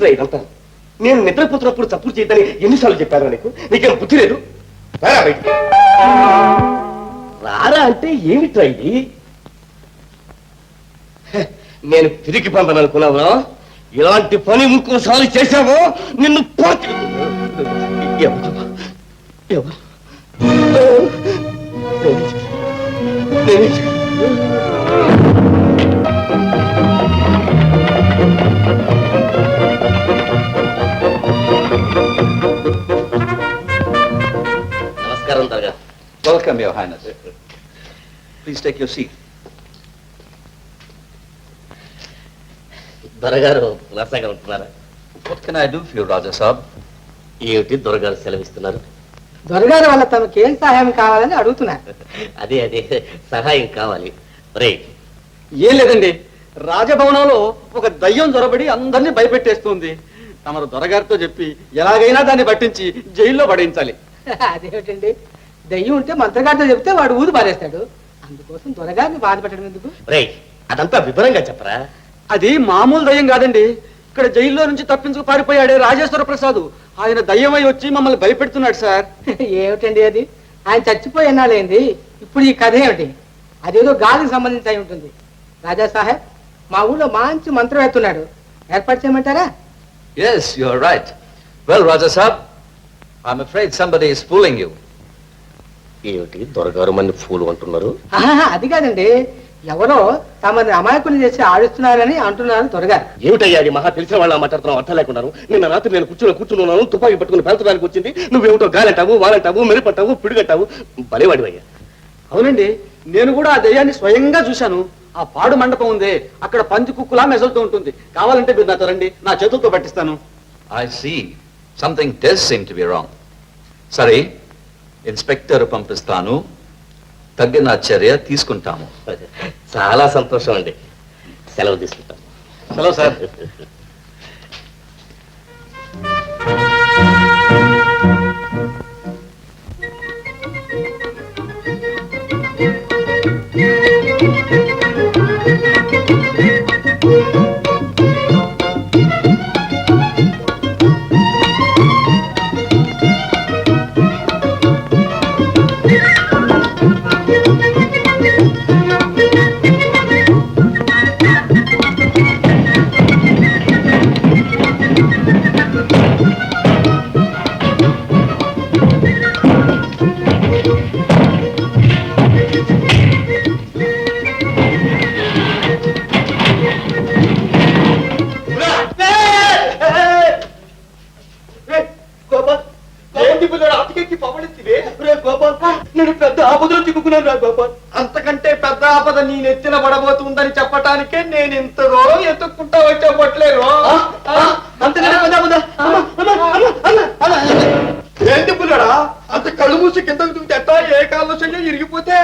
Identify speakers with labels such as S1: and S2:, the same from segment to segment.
S1: ఏమిట్రా ఇదంతా? నేను నిద్రపోతున్నప్పుడు తప్పుడు చేయద్దని ఎన్నిసార్లు చెప్పాను నీకు? నీకేం బుద్ధి లేదు? రారా బయటికి. రారా అంటే ఏమిట్రా ఇది? నేను తిరిగి పంపను అనుకున్నావా? ఇలాంటి పని ఇంకోసారి చేశావో నిన్ను పార్టీ. ఎవరు నమస్కారం దర్గా.
S2: Welcome, Your Highness. Please take your seat.
S1: దొరగారు నర్సగా ఉంటున్నారా?
S2: What can I do for you, Raja Saab?
S1: ఏమిటి దొరగారు సెలవిస్తున్నారు?
S3: దొరగారు వల్ల తమకేం సహాయం కావాలని అడుగుతున్నా.
S1: అదే సహాయం కావాలి. రే
S4: ఏం లేదండి, రాజభవనంలో ఒక దయ్యం దొరబడి అందరినీ భయపెట్టేస్తుంది. తమరు దొరగారితో చెప్పి ఎలాగైనా దాన్ని పట్టించి జైల్లో పడేయించాలి.
S3: అదేమిటండి, దయ్యం ఉంటే మంత్రగారితో చెప్తే వాడు ఊరు పారేస్తాడు. అందుకోసం దొరగారిని బాధ పెట్టడం ఎందుకు?
S1: రే అదంతా వివరంగా చెప్పరా.
S4: అది మామూలు దయ్యం కాదండి. ఇక్కడ జైల్లో నుంచి తప్పించుకు పారిపోయాడే రాజేశ్వర ప్రసాద్, ఆయన దయ్యమై వచ్చి మమ్మల్ని భయపెడుతున్నాడు సార్.
S3: ఏమిటండి అది? ఆయన చచ్చిపోయి ఎన్నాళ్ళైంది. ఇప్పుడు ఈ కథ ఏమిటి? అదేదో గాలికి సంబంధించి అయి ఉంటుంది. రాజా సాహెబ్, మా ఊళ్ళో మంచి మంత్రం ఎత్తున్నాడు, ఏర్పాటు చేయమంటారా?
S2: Yes, you are right. Well, Raja Saab, I'm afraid somebody is fooling you.
S1: ఏమిటి దొరగారు మంది ఫూలు అంటున్నారు?
S3: అది కాదండి, ఎవరో తమని అమాయకులు చేసి ఆడిస్తున్నారని అంటున్నారు దొరగారు.
S1: ఏమిటయ్యా అది? మహా తెలిసిన వాళ్ళ మాట్లాడుతున్నావు, అర్థం లేకున్నాను. నిన్న రాత్రి నేను కూర్చున్నాను, తుపాకీ పట్టుకుని పెంచడానికి వచ్చింది. నువ్వేమిటో గాలంటావు, వాలంటావు, మెరుపంటావు, పిడుగంటావు. భలేవాడివయ్యా.
S4: అవునండి, నేను కూడా ఆ దయ్యాన్ని స్వయంగా చూశాను. ఆ పాడు మండపం ఉంది, అక్కడ పంది కుక్కులా మెసలుతూ ఉంటుంది. కావాలంటే మీరు నాతో రండి, నా చేతులతో పట్టిస్తాను.
S2: I see. Something does seem to be wrong. Sorry, inspector పంపిస్తాను, తగిన చర్య తీసుకుంటాము.
S1: చాలా సంతోషం అండి. సెలవు తీసుకుంటాను.
S4: సెలవు సార్. నేను పెద్ద ఆపదలో చిక్కుకున్నాను రా గోపాల్. అంతకంటే పెద్ద ఆపద నీ నెత్తిన పడబోతుందని చెప్పటానికే నేను ఇంతలో ఎత్తుక్కుంటా వచ్చేపట్లేదు. అంతకంటే పెద్ద ఆపద ఏంటి పుల్లడా? అంత కళ్ళు మూసి కిందకు దిగుతా ఏ కాలంలో చెయ్యి ఇరిగిపోతే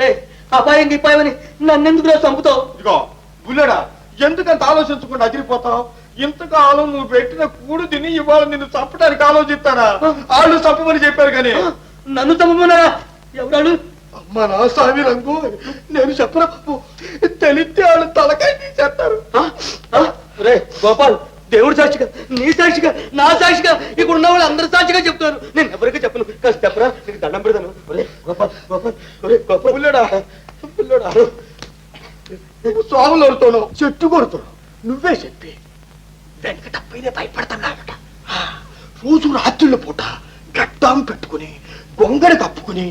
S4: రే అపాయం గిపాయమని నన్నెందుకు రా చంపుతావు? ఇదిగో బుల్లడా, ఎందుకంత ఆలోచించకుండా అదిరిపోతావు? ఇంతకాలం నువ్వు పెట్టిన కూడు తిని ఇవాళ నిన్ను చంపడానికి ఆలోచిస్తానా? వాళ్ళు చంపమని చెప్పారు కానీ నన్ను చంపమన్నారా? ఎవరాడు? అమ్మా నా సామి రంగు, నేను చెప్పరా బాబు, తెలిస్తే వాళ్ళు తలకాయ తీసేస్తారు. రే గోపాల్, దేవుడు సాక్షిగా, నీ సాక్షిగా, నా సాక్షిగా, ఇక్కడ ఉన్న వాళ్ళు అందరి సాక్షిగా చెప్తారు. నేను ఎవరికి చెప్పను. కాస్త చెప్పరా, నీకు దండం పెడతాను. గోపాల్ గోపాల్ గోపాల్ పుల్లడా పుల్లడా, నువ్వు స్వాములు కొడుతున్నావు, చెట్టు కొడుతున్నావు. నువ్వే చెప్పి వెంకటప్పైనే భయపడుతున్నాడట. రోజు రాత్రుల పూట గడ్డం పెట్టుకుని గొంగడ కప్పుకుని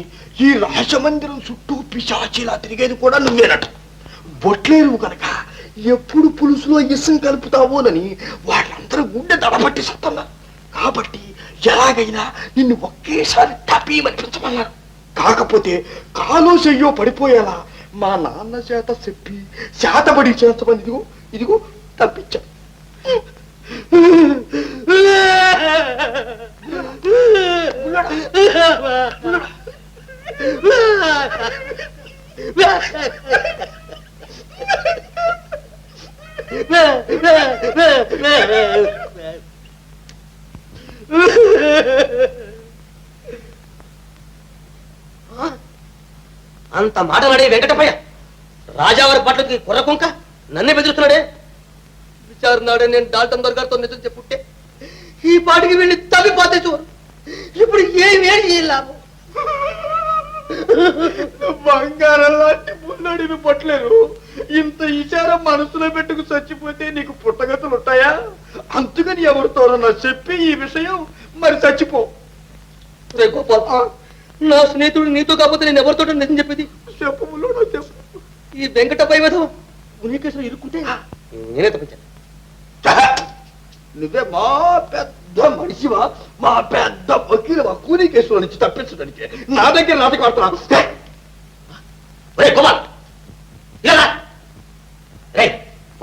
S4: ఈ రాజమందిరం చుట్టూ పిశాచిలా తిరిగేది కూడా నువ్వేనట. బొట్లేరు కనుక ఎప్పుడు పులుసులో ఇసం కలుపుతావోనని వాళ్ళందరూ గుండె దడబట్టి సత్తున్నారు. కాబట్టి ఎలాగైనా నిన్ను ఒకేసారి తప్పీమనిపించమన్నారు. కాకపోతే కాలో చెయ్యో పడిపోయేలా మా నాన్న చేత చెప్పి శాతబడి చేస్తామని ఇదిగో ఇదిగో తప్పించా.
S1: అంత మాటలాడే వెంకటప్పయ్య రాజావారి పట్లకి కుర్రకుంక నన్నే బెదిరిస్తున్నాడే.
S4: విచారణాడే నేను డాల్టన్ దొరగారితో నిజం చెప్పుంటే ఈ పాటికి వెళ్ళి తవ్విపోతే చూడు. ఇప్పుడు ఏమి లాభం? బంగారం లాంటి మున్నడివి పొట్టలేరు. ఇంత విచారం మనసులో పెట్టుకు చచ్చిపోతే నీకు పుట్టగతులు ఉంటాయా? అందుకని ఎవరితోనన్నా చెప్పి ఈ విషయం మరి చచ్చిపో. రే గోపాల్, నా స్నేహితుడు నీతో కాకపోతే నేను ఎవరితో నిజం చెప్పేది? చెప్పు చెప్పు. ఈ వెంకటపై మీద ఉనికేశ్వరం ఇరుక్కుంటే నేనే తప్పించాను. నువ్వే మా పెద్ద మనిషివా, మా పెద్ద వకీలవా కూనీకేశ్వరం నుంచి తప్పించడానికి నా దగ్గర నాటకం ఆడుతున్నా?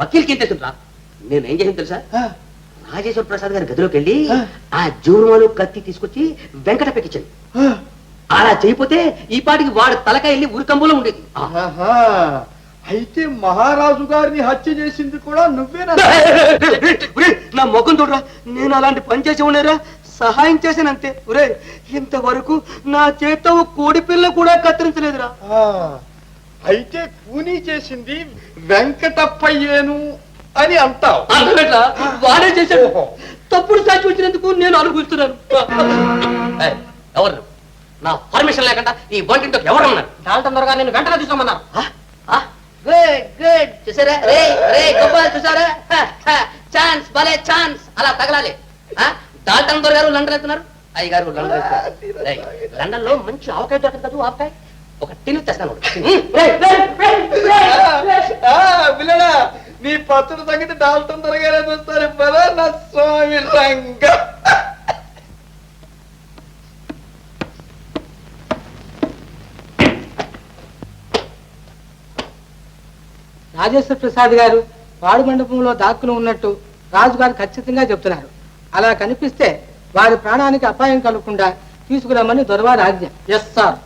S5: వకీల్కి ఏం తెలుసురా? నేను ఏం చేసాను తెలుసా? రాజేశ్వర ప్రసాద్ గారి గదిలోకి వెళ్ళి ఆ జూరుమాలు కత్తి తీసుకొచ్చి వెంకట పెక్కించాను. అలా చేయపోతే ఈ పాటికి వాడు తలకాయ వెళ్ళి ఉరికంబులో ఉండేది.
S4: అయితే మహారాజు గారిని హత్య చేసింది కూడా నువ్వేనా? నా ముఖం చూడరా, నేను అలాంటి పని చేసి ఉండేరా? సహాయం చేశానంతే. ఒరే, ఇంతవరకు నా చేత కోడి పిల్ల కూడా కత్తిరించలేదురా. అయితే కూనీ చేసింది వెంకటప్పయ్యేను అని అంటావు? వాడే చేశాడు. తప్పుడు సాక్షి వచ్చినందుకు నేను అనుభవిస్తున్నాను.
S5: ఎవరు నా పర్మిషన్ లేకుండా ఈ వంటింటికి ఎవరు ఉన్నారు? డాల్టన్ దొరగా నేను వెంటనే తీసుకోమన్నారు. గుడ్ గుడ్, చూసారా? రే రే గోపాల్, చూసారా? ఛాన్స్, భలే ఛాన్స్. అలా తగలాలి. డాల్టన్ దొర గారు లండన్ వెళ్తున్నారు, అయ్య గారు లండన్ వెళ్తున్నారు. లండన్ లో మంచి ఆవకాయ దొరకదు కదా, ఆవకాయ ఒక టిన్ తెస్తాను.
S4: నీ పచ్చడి సంగతి డాల్టన్ దొర గారే చూస్తారు బలా నా స్వామి రంగ.
S3: రాజేశ్వర ప్రసాద్ గారు వాడు మండపంలో దాక్కుని ఉన్నట్టు రాజుగారు ఖచ్చితంగా చెప్తున్నారు. అలా కనిపిస్తే వారి ప్రాణానికి అపాయం కలగకుండా తీసుకురమ్మని దొరవారి ఆజ్ఞ. Yes sir.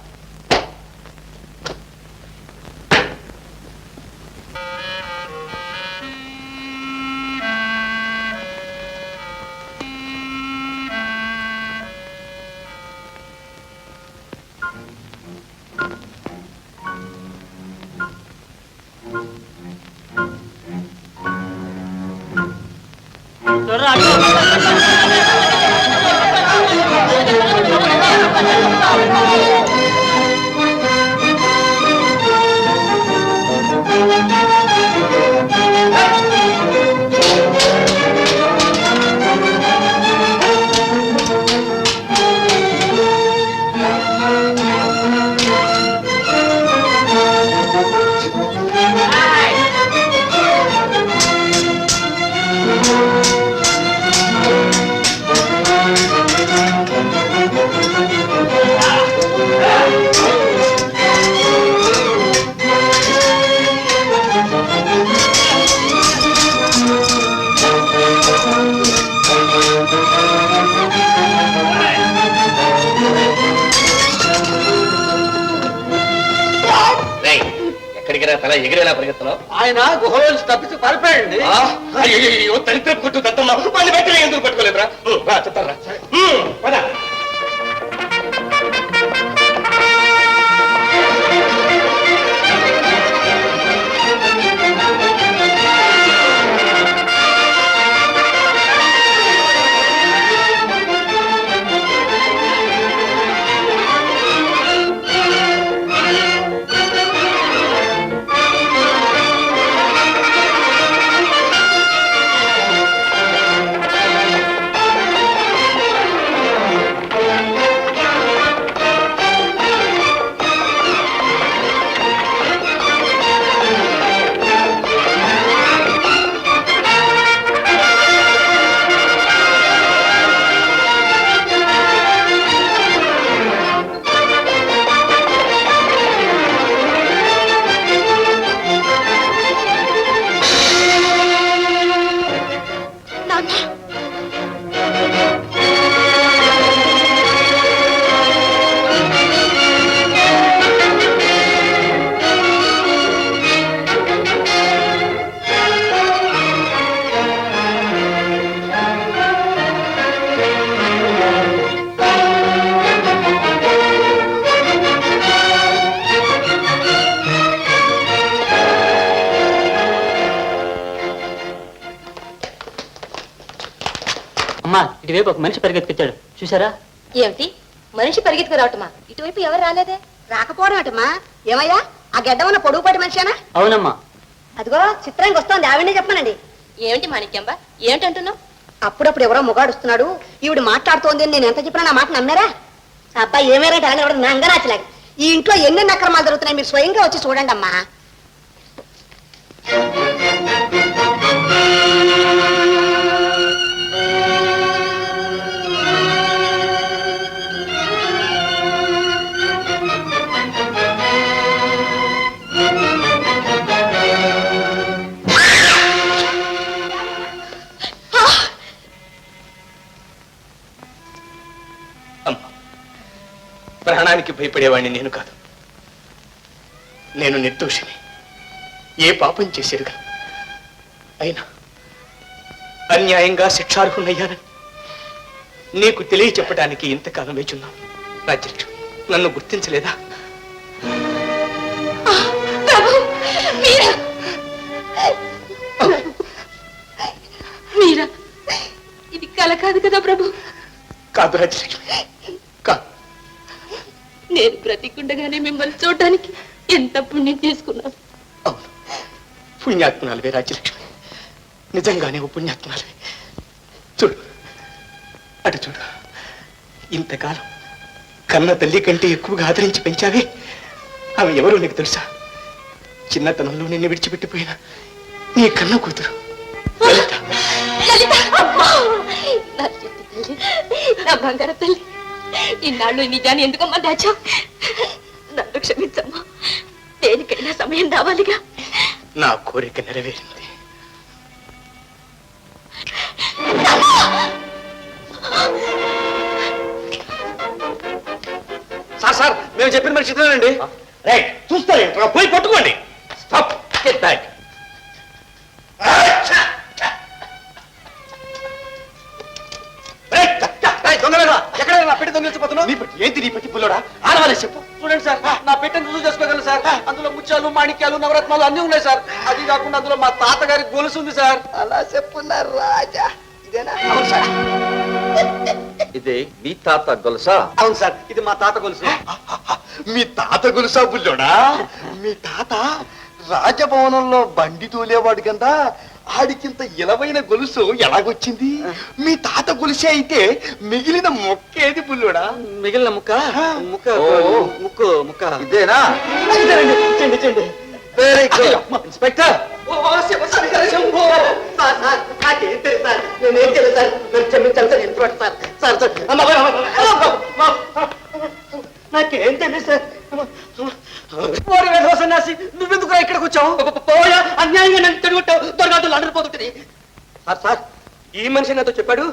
S1: తల ఎగిరేలా పరిగెత్తున్నావు?
S4: ఆయన గుహలో తప్పించి పరిపోయండి.
S1: అయ్యో తరిత్ర కొట్టు తత్తున్నావు. వాళ్ళు వెంటనే ఎందుకు పట్టుకోలేదురా? చెప్తారా?
S5: ఇటువైపు ఒక మనిషి పరిగెత్తుకొచ్చాడు చూసారా?
S6: ఏమిటి మనిషి పరిగెత్తుకు రావటమా? ఇటువైపు ఎవరు రాలేదే? రాకపోవడం అటమా? ఏమయ్యా ఆ గడ్డ ఉన్న పొడుగుపాటి మనిషేనా?
S5: అవునమ్మా.
S6: అదిగో చిత్రానికి వస్తోంది, ఆవిడనే చెప్పమనండి. ఏమిటి మాణిక్యంబా, ఏమిటంటున్నావు? అప్పుడప్పుడు ఎవరో మొగాడుస్తున్నాడు, ఈవిడ మాట్లాడుతోంది అని నేను ఎంత చెప్పినా నా మాట నమ్మారా? అబ్బాయి ఏమేరంటే అలాగే ఎవరు నంగరాచలాగా. ఈ ఇంట్లో ఎన్నెన్ని అక్రమాలు జరుగుతున్నాయి మీరు స్వయంగా వచ్చి చూడండి అమ్మా.
S1: ప్రాణానికి భయపడేవాడిని నేను కాదు. నేను నిర్దోషిని, ఏ పాపం చేసేరుగా. అయినా అన్యాయంగా శిక్షార్హునయ్యానని నీకు తెలియచెప్పడానికి ఇంతకాలం వేచున్నావు. రాజ్యలక్ష్మి, నన్ను గుర్తించలేదా?
S6: మీరా, ఇది కల కాదు కదా ప్రభు?
S1: కాదు రాజ్యలక్ష్మి, కాదు.
S6: నేను బ్రతికుండగానే మిమ్మల్ని చూడడానికి ఎంత పుణ్యం చేసుకున్నాను.
S1: అవును, పుణ్యాత్మనాలువే రాజ్యలక్ష్మి, నిజంగానే ఓ పుణ్యాత్మనాలువే. చూడు, అటు చూడు. ఇంతకాలం కన్న తల్లి కంటే ఎక్కువగా ఆదరించి పెంచావే, అవి ఎవరో నీకు తెలుసా? చిన్నతనంలో నిన్ను విడిచిపెట్టిపోయిన నీ కన్న కూతురు లలిత.
S6: నా బంగారు తల్లి, ఇన్నాళ్ళు నిజాన్ని ఎందుకమ్మా దాచా? నన్ను క్షమించమ్మా, దేనికైనా సమయం రావాలిగా.
S1: నా కోరిక నెరవేరింది. సార్, మేము చెప్పిన మరి చిత్రానండి. రైట్, చూస్తారేంట్రా? పోయి పట్టుకోండి. Stop, get back. ఎక్కడ పెట్టి దొంగిలించిపోతున్నావు? ఏంటి నీ పెట్టి పుల్లోడా? ఆడవాలే చెప్పు. చూడండి సార్, నా పెట్టెని రుజువు చేసుకోగలను సార్. అందులో ముత్యాలు, మాణిక్యాలు, నవరత్నాలు అన్ని ఉన్నాయి సార్. అది కాకుండా అందులో మా తాతగారి గొలుసు ఉంది సార్. అలా చెప్పున్నారు రాజా. ఇదేనా? అవును సార్.
S2: ఇది మీ తాత గొలుసా?
S1: అవును సార్, ఇది మా తాత గొలుసు. మీ తాత గొలుసా బుల్లోడా? మీ తాత రాజభవనంలో బండి తోలేవాడు కదా, ఆడికింత ఇలవైన గొలుసు ఎలాగొచ్చింది? మీ తాత గొలుసే అయితే మిగిలిన మొక్క ఏది బుల్లోడా?
S4: మిగిలిన ముక్క ముక్క
S2: ఇదేనా?
S1: చెండి చెండి.
S2: Very good inspector.
S1: నాకేం తెలుసు సార్, నేనేం తెలియదు సార్, నన్ను క్షమించాలి సార్. ఎంత సార్ సార్ సార్ నాకేం తెలియదు సార్.
S4: సన్యాసి, నువ్వెందుకు ఇక్కడికి వచ్చావు?
S1: పోయా, అన్యాయంగా నన్ను తిరుగుతావు, దొరగాదులు అండరిపోతుంటుంది. సార్ సార్, ఈ మనిషి నాతో చెప్పాడు,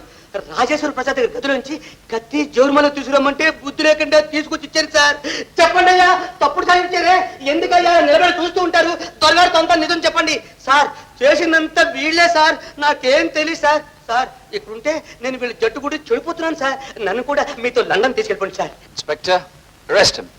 S1: రాజేశ్వర ప్రసాద్ గారి గదిలోంచి కత్తి జోరుమల తీసుకురమ్మంటే బుద్ధి లేకుండా తీసుకొచ్చి ఇచ్చారు సార్. చెప్పండి అయ్యా, తప్పుడు సాగించారే, ఎందుకయ్యా నిలబడి చూస్తూ ఉంటారు? దొరగారితో అంతా నిజం చెప్పండి సార్. చేసిందంతా వీళ్లే సార్, నాకేం తెలియదు సార్. సార్, ఇక్కడుంటే నేను వీళ్ళ జట్టు కూడా చెడిపోతున్నాను సార్. నన్ను కూడా మీతో లండన్ తీసుకెళ్ళిపోండి సార్.
S2: Inspector, arrest him.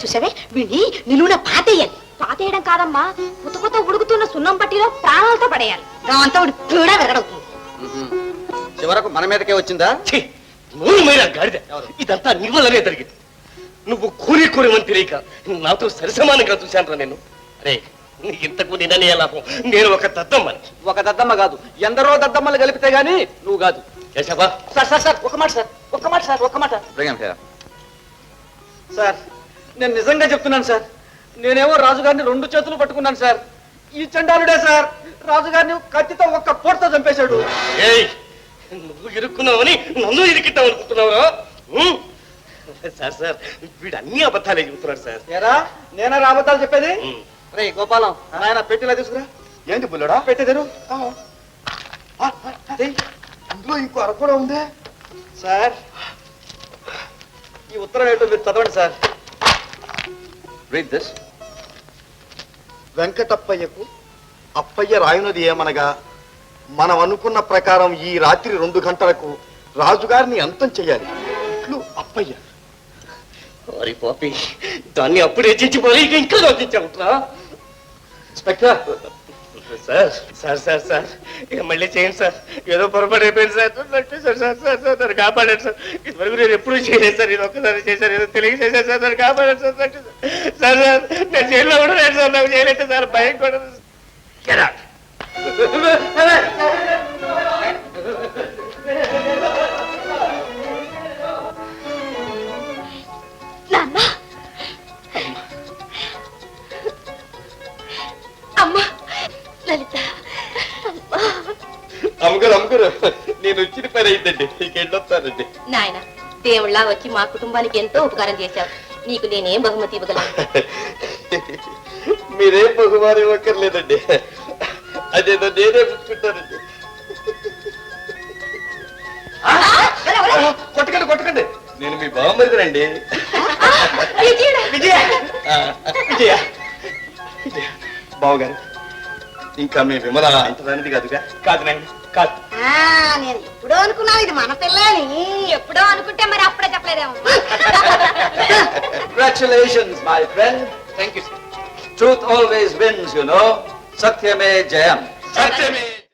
S6: చూసావే వీడిని నిలువున పాతేయాలి. పాతేయడం కాదమ్మా, కుతకుత ఉడుకుతున్న సున్నం పట్టిలో ప్రాణాలతో పడేయాలి. దాంతో పీడ వెరగడవుతుంది.
S4: చివరకు మన మీదకే వచ్చిందా?
S1: నూరు మైరా గాడిద, ఇదంతా నీ వల్లనే జరిగింది. నువ్వు కూలి కూరమని తెలియక నాతో సరిసమానంగా చూశాను నేను. అరే, ఇంతకు నేననే లాభం, నేను ఒక దద్దమ్మని.
S4: ఒక దద్దమ్మ కాదు, ఎందరో దద్దమ్మలు కలిపితే గాని నువ్వు కాదు.
S1: కేశవా,
S4: సార్ సార్ సార్, ఒక మాట సార్, ఒక్క మాట సార్, ఒక్క మాట
S2: Bring him here.
S4: సార్. నేను నిజంగా చెప్తున్నాను సార్, నేనేమో రాజుగారిని 2 చేతులు పట్టుకున్నాను సార్. ఈ చండాలుడే సార్ రాజుగారిని కత్తితో ఒక్క పోటుతో చంపేశాడు.
S1: ఏయ్, నువ్వు ఇరుక్కున్నావని నన్ను ఇరికిద్దాం అనుకుంటున్నావురా? సార్ సార్, వీడు అన్ని అబద్ధాలే చెబుతున్నాడు సార్.
S4: ఏరా, నేనా రాబద్దాలు చెప్పేది? రే గోపాలం, ఆయన పెట్టిలా తీసుకురా.
S1: ఏంటి బుల్లడా?
S4: పెట్టేదేరు ఇందులో ఇంకో అర కూడా ఉందే సార్. ఈ ఉత్తరం ఏంటో మీరు చదవండి సార్.
S2: Read this.
S7: వెంకటప్పయ్యకు అప్పయ్య రాయునది ఏమనగా, మనం అనుకున్న ప్రకారం ఈ రాత్రి 2 గంటలకు రాజుగారిని అంతం చెయ్యాలి. ఇట్లు అప్పయ్య.
S1: అరే పాపి, దాన్ని అప్పుడే చించిపోయి ఇంకా రోజించావుట్రా.
S4: Inspector,
S1: sir sir sir sir ఇక మళ్ళీ చేయండి సార్. ఏదో పొరపాటు అయిపోయింది sir. Sir sir sir sir నన్ను కాపాడండి సార్. ఇదివరకు నేను ఎప్పుడూ చేయలేదు సార్. ఇది ఒక్కసారి చేశాను, ఏదో తెలియక చేశాను సార్. నన్ను కాపాడండి సార్. సార్ సార్ నేను జైల్లో కూడా లేదు సార్. నాకు చేయలేదు సార్. భయం కూడా. Get out.
S6: నాన్న అమ్మా లలిత
S7: అమ్మగారు నేను వచ్చిన పని అయిందండి. నీకెళ్ళొస్తానండి.
S6: నాయన దేవుళ్ళ వచ్చి మా కుటుంబానికి ఎంతో ఉపకారం చేశావు. నీకు నేనేం బహుమతి ఇవ్వగలను?
S7: మీరేం బహుమానం ఇవ్వక్కర్లేదండి. అదేదో నేనే పుచ్చుకుంటానండి. కొట్టకండి కొట్టకండి, నేను మీ బావమరిదినండి.
S6: విజయుడా!
S7: విజయ విజయ విజయ బావగారు, ఇంకా మీ విమల అంతదానిది కాదుగా?
S1: కాదు నాయన కాదు.
S6: నేను ఎప్పుడో అనుకున్నావు ఇది మన పిల్లని. ఎప్పుడో అనుకుంటే మరి అప్పుడే చెప్పలేదేమో.
S2: Congratulations, my friend.
S1: Thank you sir.
S2: Truth always wins, you know. Satyame Jayam.
S1: సత్యమే